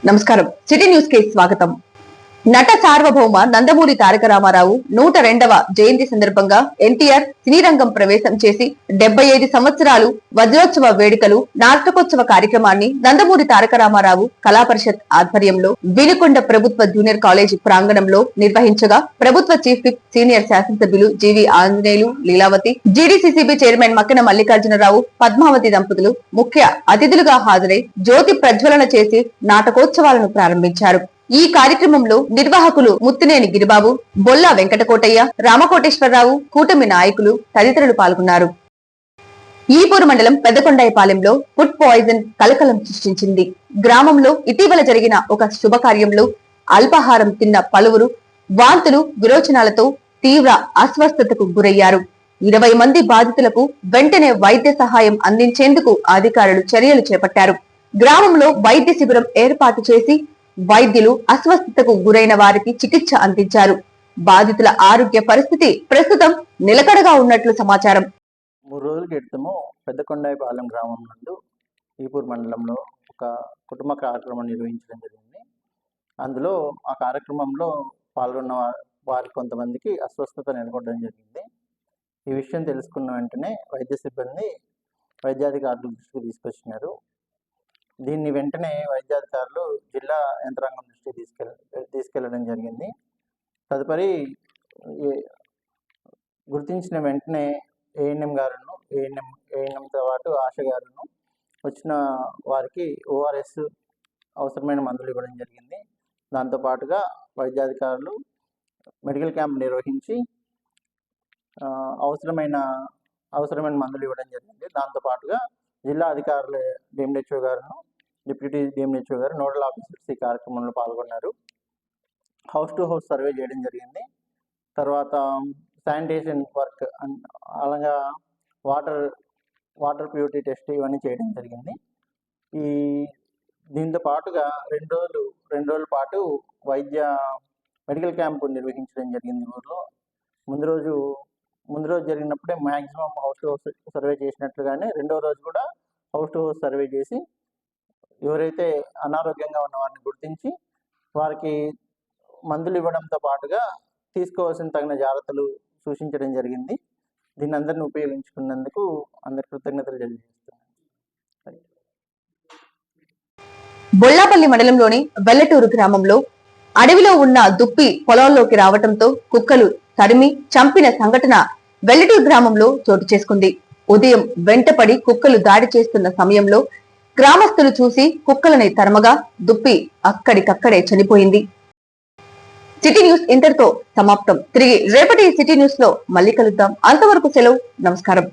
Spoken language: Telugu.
నమస్కారం. సిటీ న్యూస్ కి స్వాగతం. నట సార్వభౌమ నందమూరి తారక రామారావు 102వ జయంతి సందర్భంగా ఎన్టీఆర్ సినీ రంగం ప్రవేశం చేసి 75 సంవత్సరాలు వజ్రోత్సవ వేడుకలు నాటకోత్సవ కార్యక్రమాన్ని నందమూరి తారక రామారావు కళా పరిషత్ ఆధ్వర్యంలో వినుకొండ ప్రభుత్వ జూనియర్ కాలేజీ ప్రాంగణంలో నిర్వహించగా ప్రభుత్వ చీఫ్ విప్ సీనియర్ శాసనసభ్యులు జీవి ఆంజనేయులు, లీలావతి, జీడీసీసీబీ చైర్మన్ మక్కన మల్లికార్జునరావు, పద్మావతి దంపతులు ముఖ్య అతిథులుగా హాజరై జ్యోతి ప్రజ్వలన చేసి నాటకోత్సవాలను ప్రారంభించారు. ఈ కార్యక్రమంలో నిర్వాహకులు ముత్తినేని గిరిబాబు, బొల్లా వెంకటకోటయ్య, రామకోటేశ్వరరావు, కూటమి నాయకులు తదితరులు పాల్గొన్నారు. ఈపూరు మండలం పెద్దకొండాయిపాలెంలో ఫుడ్ పాయిజన్ కలకలం సృష్టించింది. గ్రామంలో ఇటీవల జరిగిన ఒక శుభకార్యంలో అల్పాహారం తిన్న పలువురు వాంతులు, విరోచనాలతో తీవ్ర అస్వస్థతకు గురయ్యారు. 20 మంది బాధితులకు వెంటనే వైద్య సహాయం అందించేందుకు అధికారులు చర్యలు చేపట్టారు. గ్రామంలో వైద్య శిబిరం ఏర్పాటు చేసి వైద్యులు అస్వస్థతకు గురైన వారికి చికిత్స అందించారు. బాధితుల ఆరోగ్య పరిస్థితి ప్రస్తుతం నిలకడగా ఉన్నట్లు సమాచారం. 3 రోజుల క్రితము పెద్దకొండాయిపాలెం గ్రామం నందు ఈపూర్ మండలంలో ఒక కుటుంబ కార్యక్రమం నిర్వహించడం జరిగింది. అందులో ఆ కార్యక్రమంలో పాల్గొన్న వారి కొంతమందికి అస్వస్థత నెలకొనడం జరిగింది. ఈ విషయం తెలుసుకున్న వెంటనే వైద్య సిబ్బంది వైద్యాధికారులు దృష్టికి తీసుకొచ్చినారు. దీన్ని వెంటనే వైద్యాధికారులు జిల్లా యంత్రాంగం దృష్టికి తీసుకెళ్లడం జరిగింది. తదుపరి గుర్తించిన వెంటనే ఏఎన్ఎం గారును ఏఎన్ఎంతో పాటు ఆశ గారును వచ్చిన వారికి ఓఆర్ఎస్ అవసరమైన మందులు ఇవ్వడం జరిగింది. దాంతోపాటుగా వైద్యాధికారులు మెడికల్ క్యాంప్ నిర్వహించి అవసరమైన మందులు ఇవ్వడం జరిగింది. దాంతోపాటుగా జిల్లా అధికారులు డిఎంహెచ్ఓ గారును, డిప్యూటీ డిఎంహెచ్ఓ గారు, నోడల్ ఆఫీసర్స్ ఈ కార్యక్రమంలో పాల్గొన్నారు. హౌస్ టు హౌస్ సర్వే చేయడం జరిగింది. తర్వాత శానిటేషన్ వర్క్, అలాగా వాటర్ ప్యూరిటీ టెస్ట్ ఇవన్నీ చేయడం జరిగింది. దీంతో పాటుగా రెండు రోజుల పాటు మెడికల్ క్యాంపు నిర్వహించడం జరిగింది ఊర్లో. ముందు రోజు జరిగినప్పుడే maximum house to house survey చేసినట్లుగానే రెండో రోజు కూడా హౌస్ టు హౌస్ సర్వే చేసి ఎవరైతే అనారోగ్యంగా ఉన్న వారిని గుర్తించి వారికి మందులు ఇవ్వడంతో పాటుగా తీసుకోవాల్సిన తగిన జాగ్రత్తలు సూచించడం జరిగింది. దీన్ని అందరిని ఉపయోగించుకున్నందుకు అందరి కృతజ్ఞతలు తెలియజేస్తున్నాను. బొల్లాపల్లి మండలంలోని వెల్లటూరు గ్రామంలో అడవిలో ఉన్న దుప్పి పొలాల్లోకి రావడంతో కుక్కలు తరిమి చంపిన సంఘటన వెల్లటూరు గ్రామంలో చోటు చేసుకుంది. ఉదయం వెంటపడి కుక్కలు దాడి చేస్తున్న సమయంలో గ్రామస్తులు చూసి కుక్కలని తరమగా దుప్పి అక్కడికక్కడే చనిపోయింది. సిటీ న్యూస్ ఇంతటితో సమాప్తం. తిరిగి రేపటి సిటీ న్యూస్ లో మళ్ళీ కలుద్దాం. అంతవరకు సెలవు. నమస్కారం.